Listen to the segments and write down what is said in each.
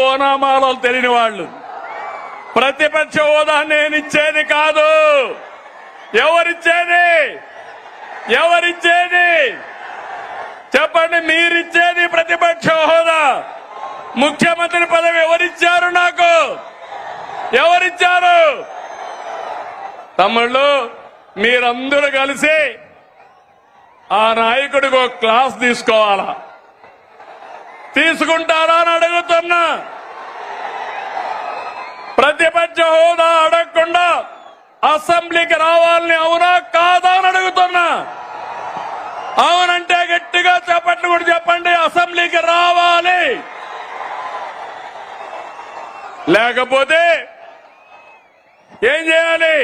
ఓనామాలో తెలియని వాళ్ళు ప్రతిపక్ష హోదా నేనిచ్చేది కాదు. ఎవరిచ్చేది చెప్పండి. మీరిచ్చేది ప్రతిపక్ష హోదా. ముఖ్యమంత్రి పదవి ఎవరిచ్చారు? నాకు ఎవరిచ్చారు? తమ్ముళ్ళు, మీరందరూ కలిసి ఆ నాయకుడికి ఒక క్లాస్ తీసుకోవాలా? తీసుకుంటారా అని అడుగుతున్నా. ప్రతిపక్ష హోదా అడగకుండా అసెంబ్లీకి రావాలని అవునా కాదా అని అడుగుతున్నా. అవునంటే గట్టిగా చెప్పట్లు కూడా చెప్పండి. అసెంబ్లీకి రావాలి. లేకపోతే ఏం చేయాలి?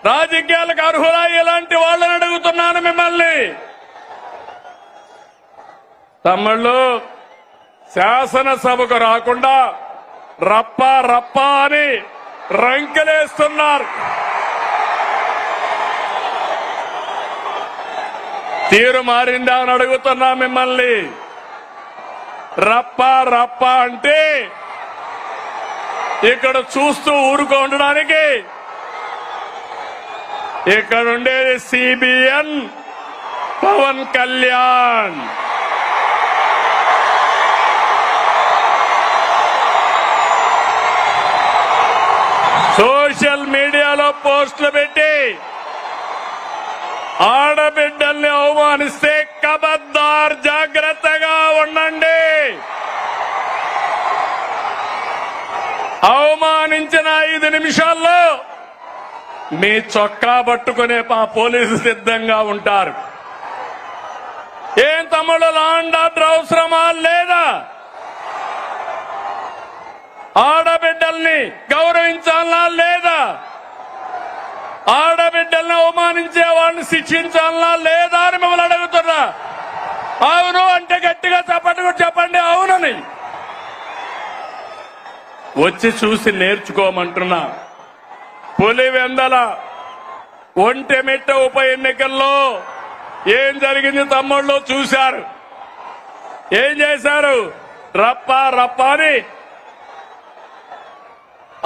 రాజకీయాలకు అర్హులా ఇలాంటి వాళ్ళని అడుగుతున్నాను మిమ్మల్ని. తమ్ముళ్ళు, శాసనసభకు రాకుండా రప్ప అని రంకెలేస్తున్నారు. తీరు మారిందా అని అడుగుతున్నా మిమ్మల్ని. రప్ప అంటే ఇక్కడ చూస్తూ ఊరుకో ఉండడానికి, ఇక్కడ ఉండేది సిబిఎన్ పవన్ కళ్యాణ్. సోషల్ మీడియాలో పోస్టులు పెట్టి ఆడబిడ్డల్ని అవమానిస్తే ఖబర్దార్, జాగ్రత్తగా ఉండండి. అవమానించిన 5 నిమిషాల్లో మీ చొక్కా పట్టుకునే పోలీసులు సిద్ధంగా ఉంటారు. ఏం తమ్ముడు, లా అండ్ ఆర్డర్ అవసరమా లేదా? ఆడబిడ్డల్ని గౌరవించాలా లేదా? ఆడబిడ్డల్ని అవమానించే వాళ్ళని శిక్షించాలా లేదా అని మిమ్మల్ని అడుగుతున్నా. అవును అంటే గట్టిగా చెప్పండి అవునని. వచ్చి చూసి నేర్చుకోమంటున్నా. పులివెందల ఒంటెమిట్ట ఉప ఎన్నికల్లో ఏం జరిగింది తమ్ముళ్ళు చూశారు. ఏం చేశారు? రప్ప అని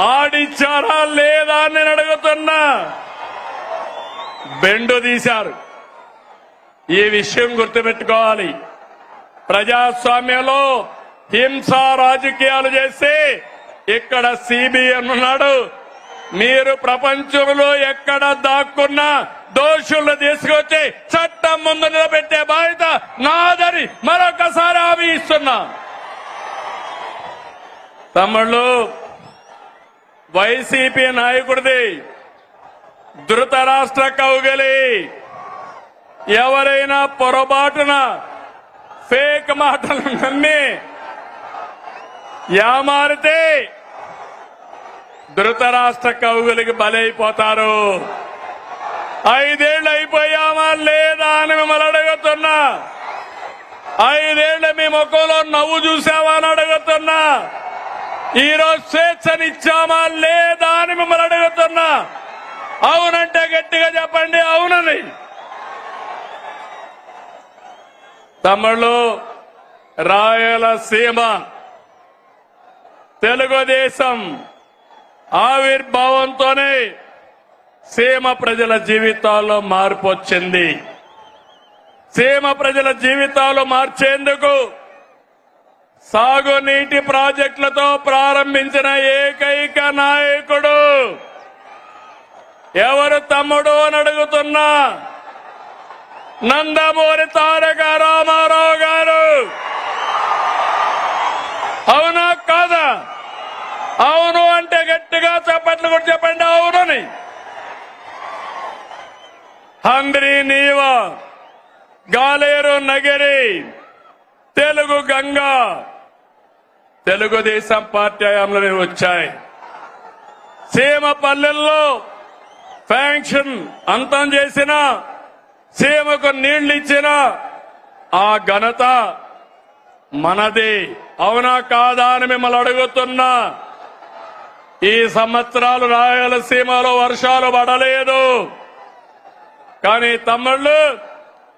ఆడిచ్చారా లేదా అని నేను అడుగుతున్నా. బెండు తీశారు. ఈ విషయం గుర్తుపెట్టుకోవాలి. ప్రజాస్వామ్యంలో హింసా రాజకీయాలు చేస్తే ఇక్కడ సిబిఎన్ ఉన్నాడు. మీరు ప్రపంచంలో ఎక్కడ దాక్కున్నా దోషులను తీసుకొచ్చి చట్టం ముందు నిలబెట్టే బాధ్యత నాదని మరొకసారి హామీ ఇస్తున్నా. తమ్ముళ్ళు, వైసీపీ నాయకుడిది ధృతరాష్ట్ర కౌగిలి. ఎవరైనా పొరపాటున ఫేక్ మాటలు నమ్మి యామారితే ధృతరాష్ట్ర కౌగిలికి బలైపోతారు. 5 ఏళ్లు అయిపోయామా లేదా అని మిమ్మల్ని అడుగుతున్నా. 5 ఏళ్లు మీ ముఖంలో నవ్వు చూసావా అని అడుగుతున్నా. ఈరోజు స్వేచ్ఛనిచ్చామా లేదా అని మిమ్మల్ని అడుగుతున్నా. అవునంటే గట్టిగా చెప్పండి అవునని. తమ్ముళ్ళు, రాయలసీమ తెలుగుదేశం ఆవిర్భావంతోనే సీమ ప్రజల జీవితాల్లో మార్పు వచ్చింది. సీమ ప్రజల జీవితాలు మార్చేందుకు సాగునీటి ప్రాజెక్టులతో ప్రారంభించిన ఏకైక నాయకుడు ఎవరు తమ్ముడు అని అడుగుతున్నా. నందమూరి తారక రామారావు గారు. అవునా కాదా? అవును అంటే గట్టిగా చెప్పట్లు కూడా చెప్పండి అవునని. హంద్రీ నీవా, గాలేరు నగరి, తెలుగు గంగా తెలుగుదేశం పార్టీ హయాంలో వచ్చాయి. సీమ పల్లెల్లో ఫ్యాంక్షన్ అంతం చేసిన, సీమకు నీళ్లు ఇచ్చిన ఆ ఘనత మనది. అవునా కాదా అని మిమ్మల్ని అడుగుతున్నా. ఈ సంవత్సరాలు రాయలసీమలో వర్షాలు పడలేదు. కానీ తమ్ముళ్ళు,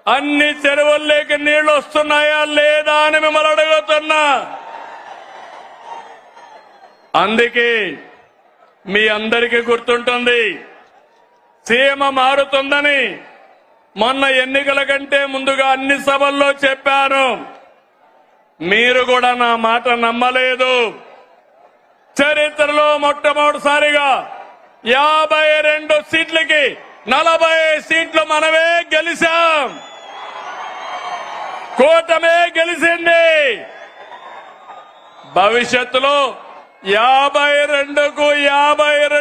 అన్ని చెరువుల్లోకి నీళ్లు వస్తున్నాయా లేదా అని మిమ్మల్ని అడుగుతున్నా. అందుకే మీ అందరికీ గుర్తుంటుంది, సీమ మారుతుందని మొన్న ఎన్నికల కంటే ముందుగా అన్ని సభల్లో చెప్పాను. మీరు కూడా నా మాట నమ్మలేదు. చరిత్రలో మొట్టమొదటిసారిగా 52 సీట్లకి 40 సీట్లు మనమే గెలిచాం. కూటమే గెలిచింది. భవిష్యత్తులో 52కు 52